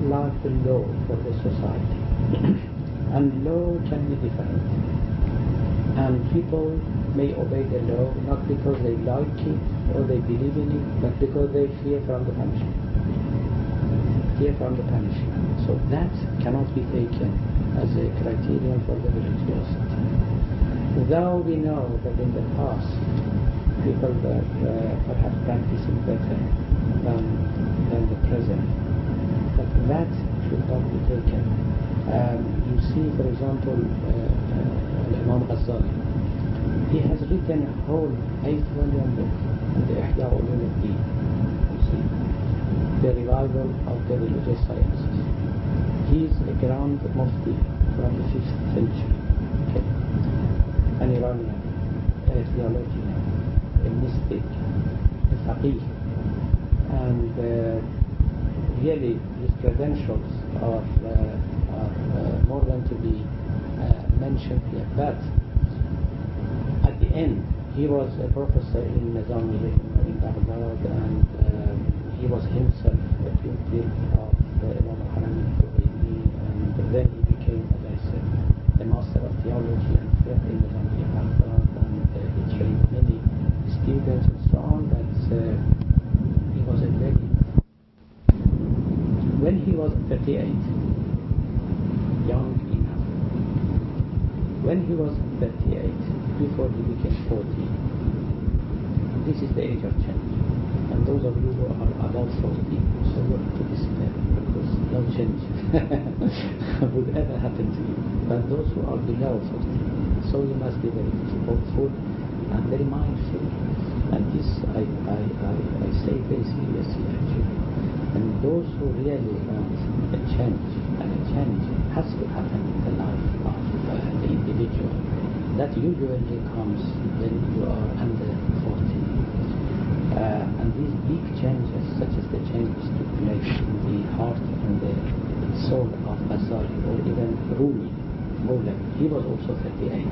like the law for the society. And law can be different. And people may obey the law not because they like it or they believe in it, but because they fear from the punishment. Fear from the punishment. So that cannot be taken as a criterion for the religiosity. Though we know that in the past, people were perhaps practicing better than the present, but that should not be taken. You see, for example, Imam Ghazali, he has written a whole 8-volume book on the Ihya Ulumuddin, you see, the revival of the religious sciences. He is a grand mufti from the 5th century, okay? An Iranian, a theologian, a mystic, a faqih, and really his credentials are more than to be mentioned here. But at the end, he was a professor in Dar al Hikkmah in Baghdad, and he was himself a pupil of Imam al-Haramain, and then he became, as I said, a master of theology and fiqh in Dar al Baghdad, and he trained many students and so on. But he was a very... When he was 38, young enough, when he was 38, before he became 40, this is the age of change. And those of you who are above 40, so you have to despair, because no change would ever happen to you. But those who are below 40, so you must be very hopeful and very mindful. And this I say very seriously, actually. And those who really want a change, and a change has to happen in the life of the individual, that usually comes when you are under 40. And these big changes, such as the changes took place in the heart and the soul of Ghazali, or even Rumi, he was also 38.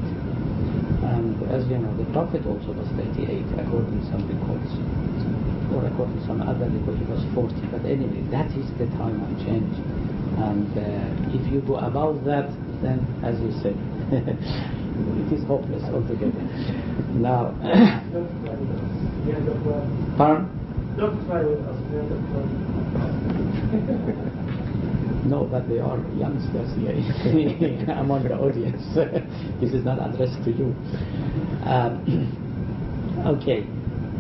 And as you know, the Prophet also was 38, according to some records, or according to some other records, he was 40. But anyway, that is the time of change. And if you go above that, then, as you said, it is hopeless altogether. Now, pardon? Don't try with us. No, but they are youngsters here among the audience. This is not addressed to you. Okay.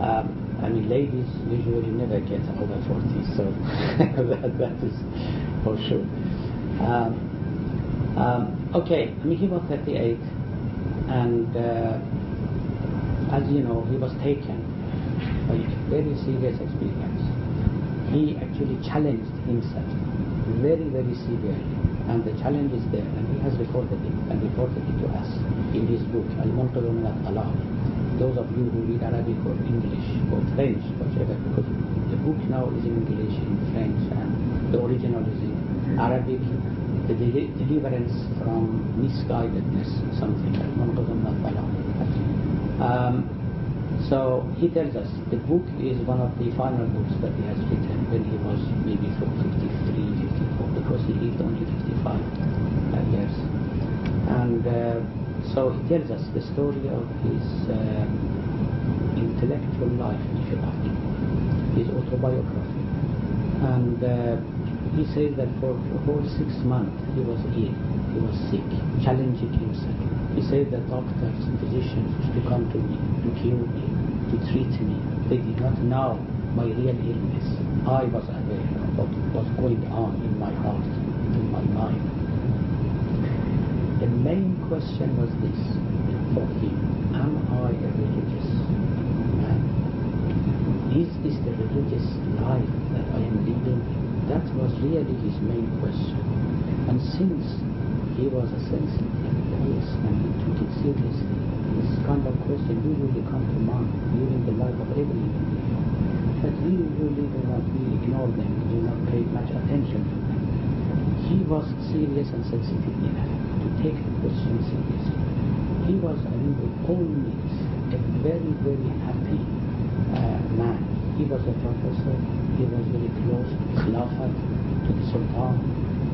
I mean, ladies usually never get over 40, so that is for sure. Okay, I mean, he was 38, and as you know, he was taken by a very serious experience. He actually challenged himself very, very severely, and the challenge is there, and he has recorded it and reported it to us in his book, Al-Munqidh min al-Talaq. Those of you who read Arabic or English or French, whatever, because the book now is in English, in French, and the original is in Arabic, the deliverance from misguidedness, something like Al-Munqidh min al-Talaq. So he tells us the book is one of the final books that he has written when he was maybe 53, 54, because he lived only 55 years. And so he tells us the story of his intellectual life, if you like, his autobiography. And he says that for a whole 6 months he was ill, he was sick, challenging himself. He said that doctors, physicians used to come to me, to cure me, to treat me. They did not know my real illness. I was aware of what was going on in my heart, in my mind. The main question was this for him: am I a religious man? Is this the religious life that I am leading? That was really his main question. And since he was a sensitive person and he took it seriously, this kind of question usually comes to mind during the life of every individual. But we usually ignore them, do not pay much attention to them. He was serious and sensitive enough to take the question seriously. He was, I mean, by all means, a very, very happy man. He was a professor, he was very close to Khilafat, to to the Sultan.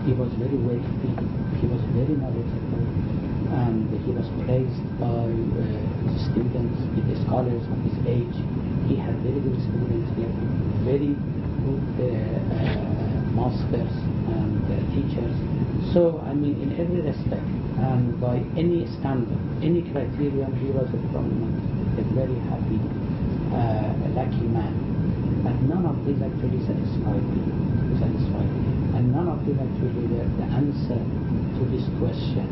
He was very wealthy, he was very knowledgeable, and he was praised by his students, the scholars of his age. He had very good students, he had very good masters and teachers. So, I mean, in every respect, and by any standard, any criterion, he was a prominent, a very happy, lucky man. And none of these actually satisfied me. And none of them actually were the answer to this question.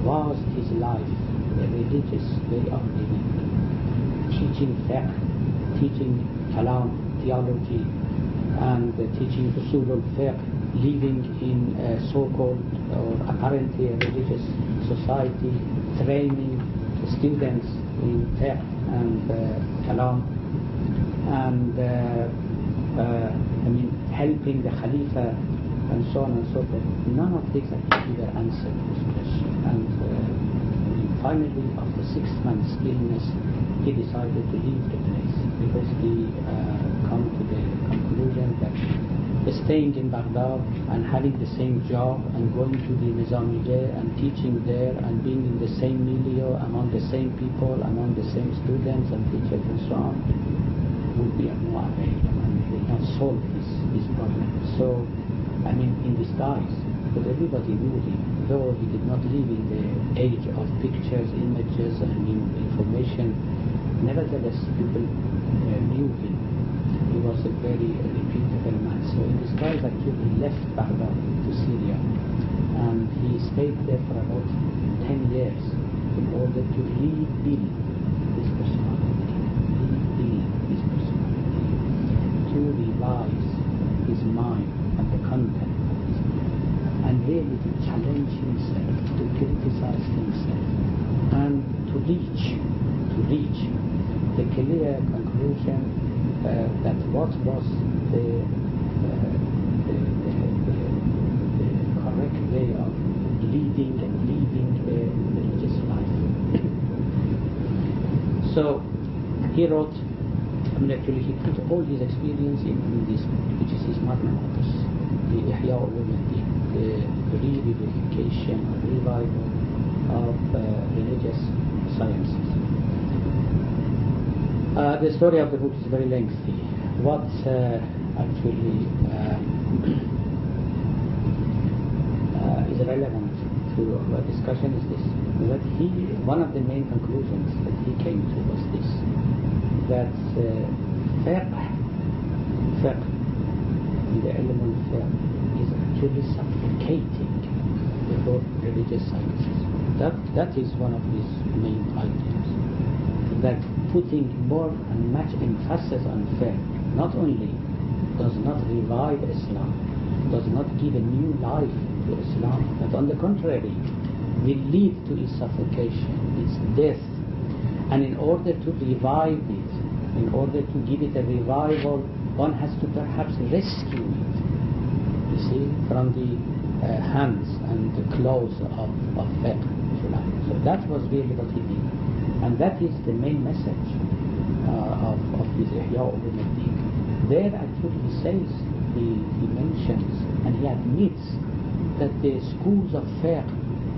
Was his life a religious way of living? Teaching fiqh, teaching kalam, theology, and teaching usul al-fiqh, living in a so-called or apparently a religious society, training students in fiqh and kalam, and I mean, helping the Khalifa and so on and so forth. None of these actually were answered to this question. And finally, after 6 months illness, he decided to leave the place because he come to the conclusion that staying in Baghdad and having the same job and going to the Nizamiyeh and teaching there and being in the same milieu among the same people, among the same students and teachers and so on, would be of no avail, and will not solve his problem. So, I mean, in disguise, because everybody knew him, though he did not live in the age of pictures, images, and information. Nevertheless, people knew him. He was a very reputable man. So, in disguise, actually, he left Baghdad to Syria, and he stayed there for about 10 years in order to rebuild his personality. To revise his mind and the content of his mind, and really to challenge himself, to criticize himself, and to reach the clear conclusion that what was the correct way of leading a religious life. So he wrote, actually he put all his experience in this book, which is his magnum opus, the Ihya al-Ulumuddin, the revivification or revival of religious sciences. The story of the book is very lengthy. What actually is relevant to our discussion is this, that one of the main conclusions that he came to was this, that fiqh, the element fiqh, is actually suffocating before religious sciences. That is one of his main ideas. That putting more and much emphasis on fiqh not only does not revive Islam, does not give a new life to Islam, but on the contrary, will lead to its suffocation, its death. And in order to revive it, in order to give it a revival, one has to perhaps rescue it, you see, from the hands and the claws of fiqh, if you like. So that was really what he did. And that is the main message of his Ihya al-Ulumuddin. There actually he says, he mentions, and he admits that the schools of fiqh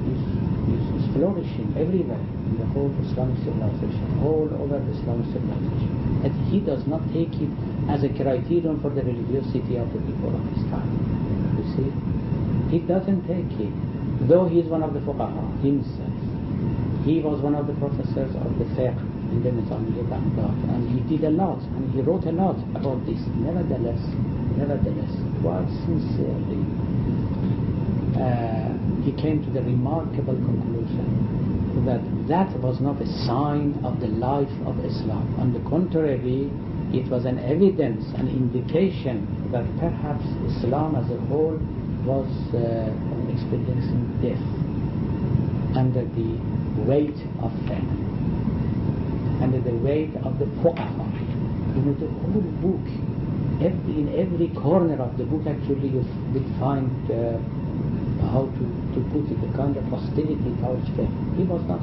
is flourishing everywhere in the whole Islamic civilization, all over the Islamic civilization. And he does not take it as a criterion for the religiosity of the people of his time. You see? He doesn't take it, though he is one of the fuqaha himself. He was one of the professors of the fiqh in the Nizamiyeh Baghdad, and he did a lot, and he wrote a lot about this. Nevertheless, quite sincerely, he came to the remarkable conclusion that was not a sign of the life of Islam. On the contrary, it was an evidence, an indication that perhaps Islam as a whole was experiencing death under the weight of faith, under the weight of the fuqaha. You know, the whole book, in every corner of the book actually you will find how to put it, the kind of hostility towards faith. He was not